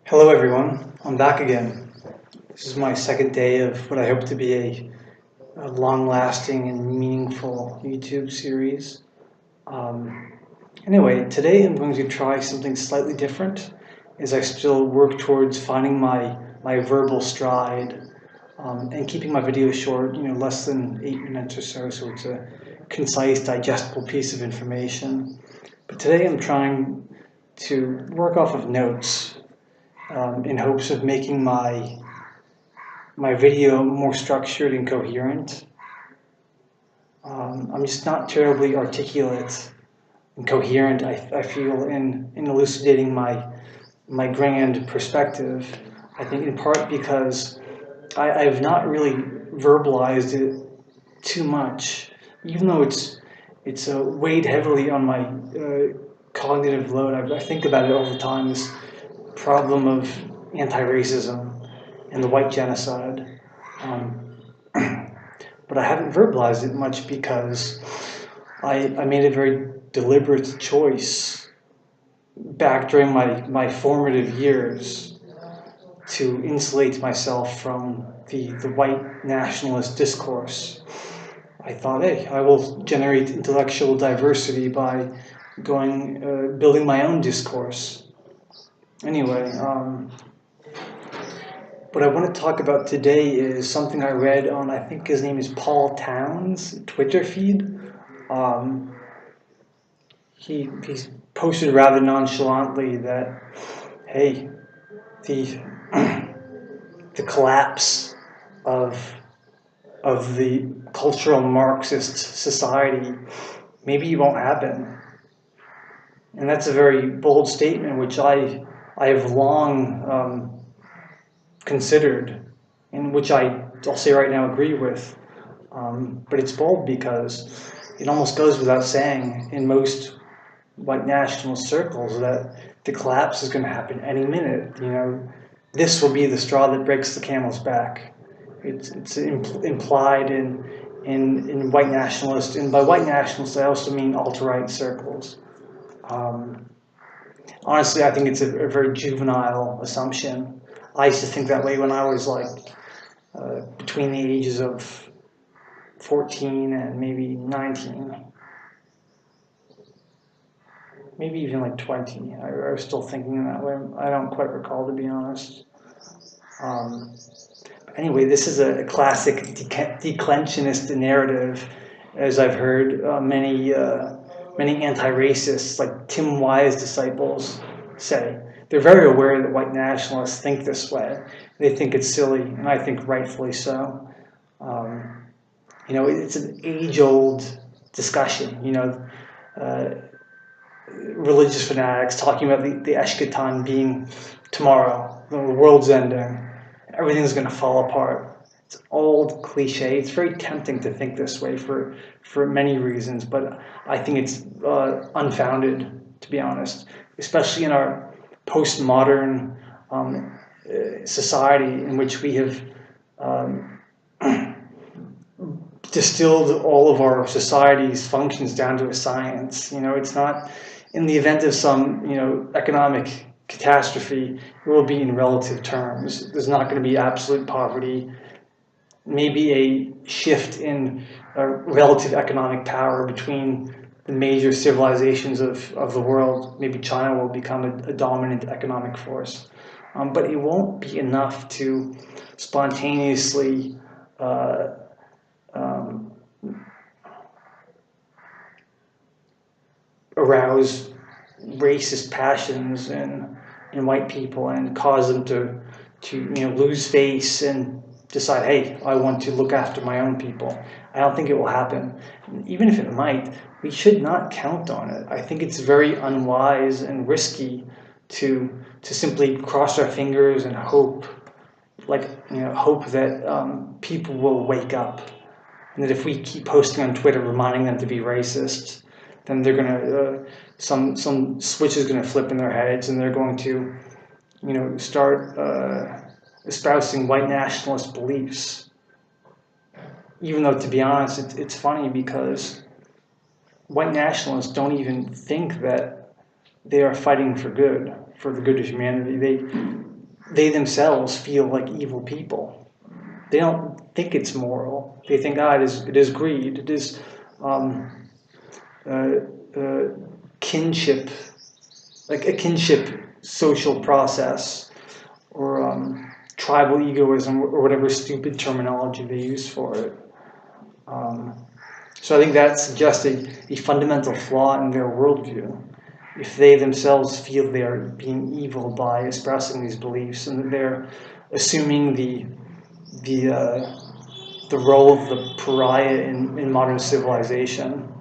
Hello everyone, I'm back again. This is my second day of what I hope to be a long-lasting and meaningful YouTube series. Anyway, today I'm going to try something slightly different as I still work towards finding my verbal stride and keeping my videos short, less than 8 minutes or so it's a concise, digestible piece of information. But today I'm trying to work off of notes in hopes of making my video more structured and coherent. I'm just not terribly articulate and coherent, I feel, in elucidating my grand perspective. I think in part because I've not really verbalized it too much, even though it's weighed heavily on my cognitive load. I think about it all the time, this problem of anti-racism and the white genocide. But I haven't verbalized it much because I made a very deliberate choice back during my formative years to insulate myself from the white nationalist discourse. I thought, hey, I will generate intellectual diversity by building my own discourse. Anyway, what I want to talk about today is something I read on, I think his name is Paul Towns' Twitter feed. He's posted rather nonchalantly that, hey, the collapse of the cultural Marxist society maybe won't happen. And that's a very bold statement, which I have long considered, and which I'll say right now agree with. But it's bold because it almost goes without saying in most white nationalist circles that the collapse is going to happen any minute. This will be the straw that breaks the camel's back. It's implied in white nationalists, and by white nationalists I also mean alt-right circles. Honestly, I think it's a very juvenile assumption. I used to think that way when I was between the ages of 14 and maybe 19. Maybe even 20. I was still thinking in that way. I don't quite recall, to be honest. Anyway, this is a classic declensionist narrative, as I've heard many anti-racists like Tim Wise disciples say. They're very aware that white nationalists think this way. They think it's silly, and I think rightfully so. It's an age-old discussion. Religious fanatics talking about the eschaton being tomorrow, the world's ending, everything's going to fall apart. It's an old cliche. It's very tempting to think this way for many reasons, but I think it's unfounded, to be honest, especially in our postmodern society in which we have distilled all of our society's functions down to a science. It's not, in the event of some economic catastrophe, it will be in relative terms. There's not going to be absolute poverty. Maybe a shift in relative economic power between the major civilizations of the world. Maybe China will become a dominant economic force. But it won't be enough to spontaneously arouse racist passions in white people and cause them to lose face and decide, hey, I want to look after my own people. I don't think it will happen. Even if it might, we should not count on it. I think it's very unwise and risky to simply cross our fingers and hope that people will wake up, and that if we keep posting on Twitter reminding them to be racist, then they're gonna some switch is gonna flip in their heads, and they're going to start espousing white nationalist beliefs. Even though, to be honest, it's funny because white nationalists don't even think that they are fighting for the good of humanity. they themselves feel like evil people. They don't think it's moral. They think, it is greed. It is uh, uh, kinship, like a kinship social process, or tribal egoism, or whatever stupid terminology they use for it. So I think that suggests a fundamental flaw in their worldview. If they themselves feel they are being evil by expressing these beliefs, and that they're assuming the role of the pariah in modern civilization.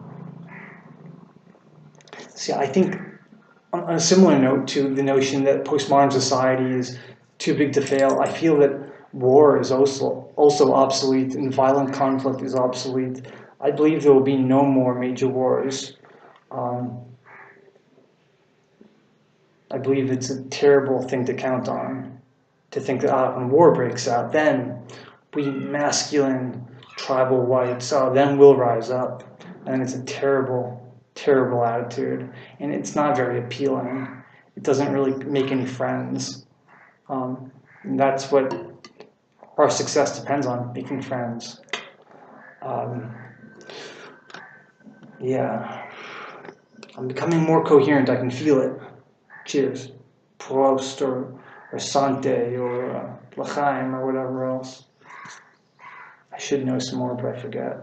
See, I think on a similar note to the notion that postmodern society is too big to fail, I feel that war is also obsolete and violent conflict is obsolete. I believe there will be no more major wars. I believe it's a terrible thing to count on, to think that when war breaks out, then we masculine tribal whites, then we'll rise up. And it's a terrible, terrible attitude. And it's not very appealing. It doesn't really make any friends. And that's what our success depends on, making friends. Yeah. I'm becoming more coherent, I can feel it. Cheers. Prost or Sante or L'chaim or whatever else. I should know some more, but I forget.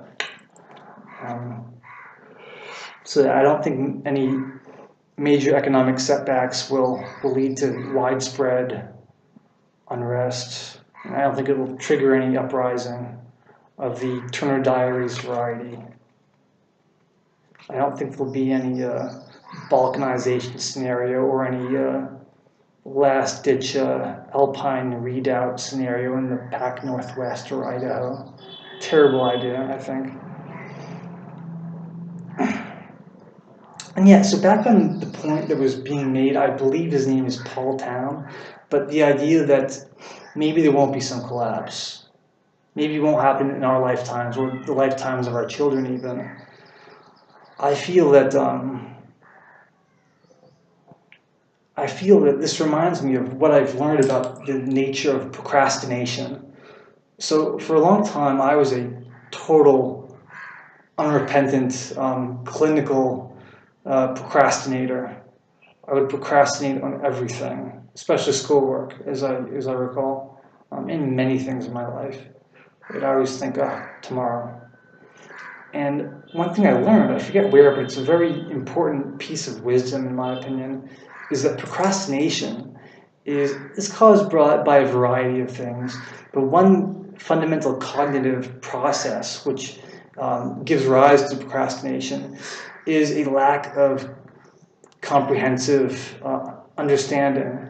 So I don't think any major economic setbacks will lead to widespread unrest. And I don't think it will trigger any uprising of the Turner Diaries variety. I don't think there'll be any balkanization scenario or any last-ditch alpine redoubt scenario in the Pac Northwest or Idaho. Terrible idea, I think. And yeah, so back on the point that was being made, I believe his name is Paul Town, but the idea that maybe there won't be some collapse. Maybe it won't happen in our lifetimes or the lifetimes of our children even. I feel that this reminds me of what I've learned about the nature of procrastination. So for a long time, I was a total, unrepentant, clinical procrastinator. I would procrastinate on everything, especially schoolwork, as I recall, in many things in my life. I'd always think, tomorrow. And one thing I learned, I forget where, but it's a very important piece of wisdom, in my opinion, is that procrastination is caused by a variety of things. But one fundamental cognitive process which gives rise to procrastination is a lack of comprehensive understanding.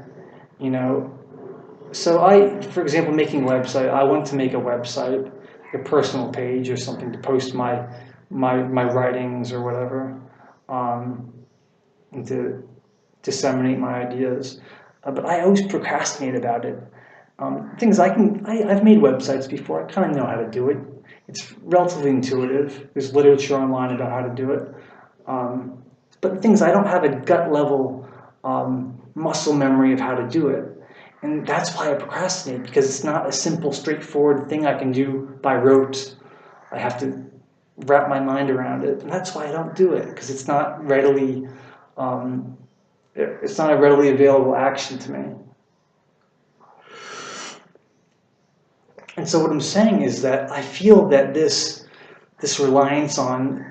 So for example, making a website, I want to make a website, a personal page or something to post my writings or whatever, and to disseminate my ideas. But I always procrastinate about it. I've made websites before. I kind of know how to do it. It's relatively intuitive. There's literature online about how to do it. But things I don't have a gut level muscle memory of how to do it. And that's why I procrastinate, because it's not a simple, straightforward thing I can do by rote. I have to wrap my mind around it. And that's why I don't do it, because it's not a readily available action to me. And so what I'm saying is that I feel that this reliance on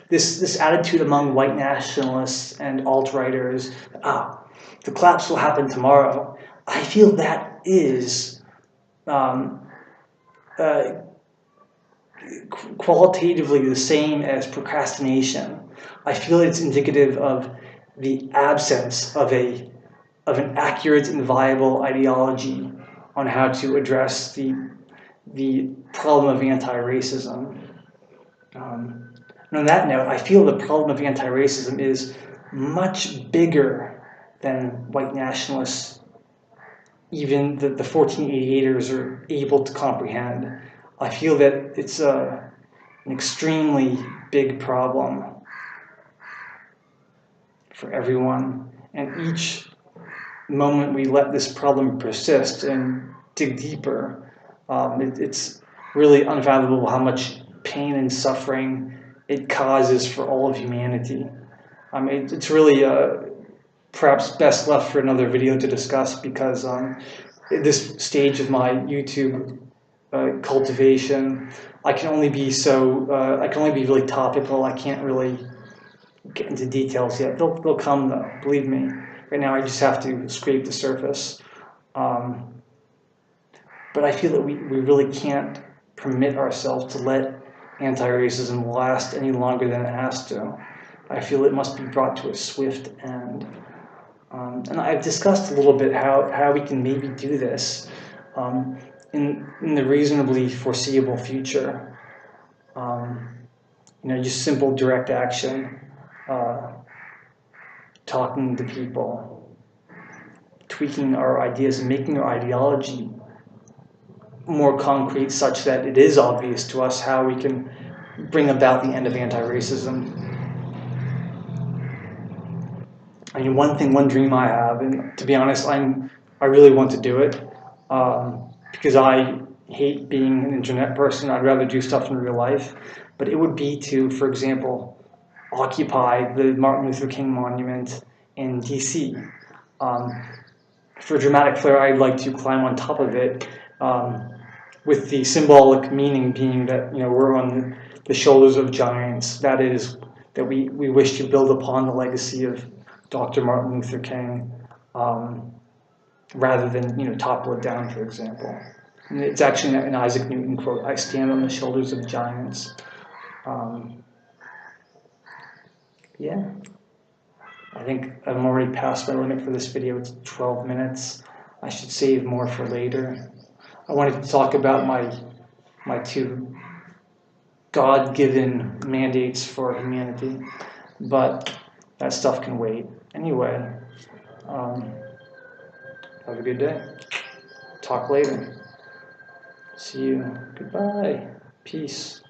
this attitude among white nationalists and alt-righters, the collapse will happen tomorrow, I feel that is qualitatively the same as procrastination. I feel it's indicative of the absence of an accurate and viable ideology on how to address the problem of anti-racism. And on that note, I feel the problem of anti-racism is much bigger than white nationalists, even the 1488ers, are able to comprehend. I feel that it's an extremely big problem for everyone, and each moment we let this problem persist and dig deeper, it's really unfathomable how much pain and suffering it causes for all of humanity. It's really perhaps best left for another video to discuss, because at this stage of my YouTube cultivation, I can only be really topical. I can't really get into details yet. They'll come though, believe me. Right now I just have to scrape the surface. But I feel that we really can't permit ourselves to let anti-racism last any longer than it has to. I feel it must be brought to a swift end. And I've discussed a little bit how we can maybe do this in the reasonably foreseeable future. Just simple direct action, talking to people, tweaking our ideas and making our ideology more concrete, such that it is obvious to us how we can bring about the end of anti-racism. One dream I have, and to be honest, I really want to do it, because I hate being an internet person. I'd rather do stuff in real life. But it would be to, for example, occupy the Martin Luther King Monument in DC. For dramatic flair, I'd like to climb on top of it, with the symbolic meaning being that we're on the shoulders of giants. That is, that we wish to build upon the legacy of Dr. Martin Luther King, rather than topple it down, for example. And it's actually an Isaac Newton quote: "I stand on the shoulders of giants." Yeah, I think I'm already past my limit for this video. It's 12 minutes. I should save more for later. I wanted to talk about my two God-given mandates for humanity, but that stuff can wait. Anyway, have a good day. Talk later. See you. Goodbye. Peace.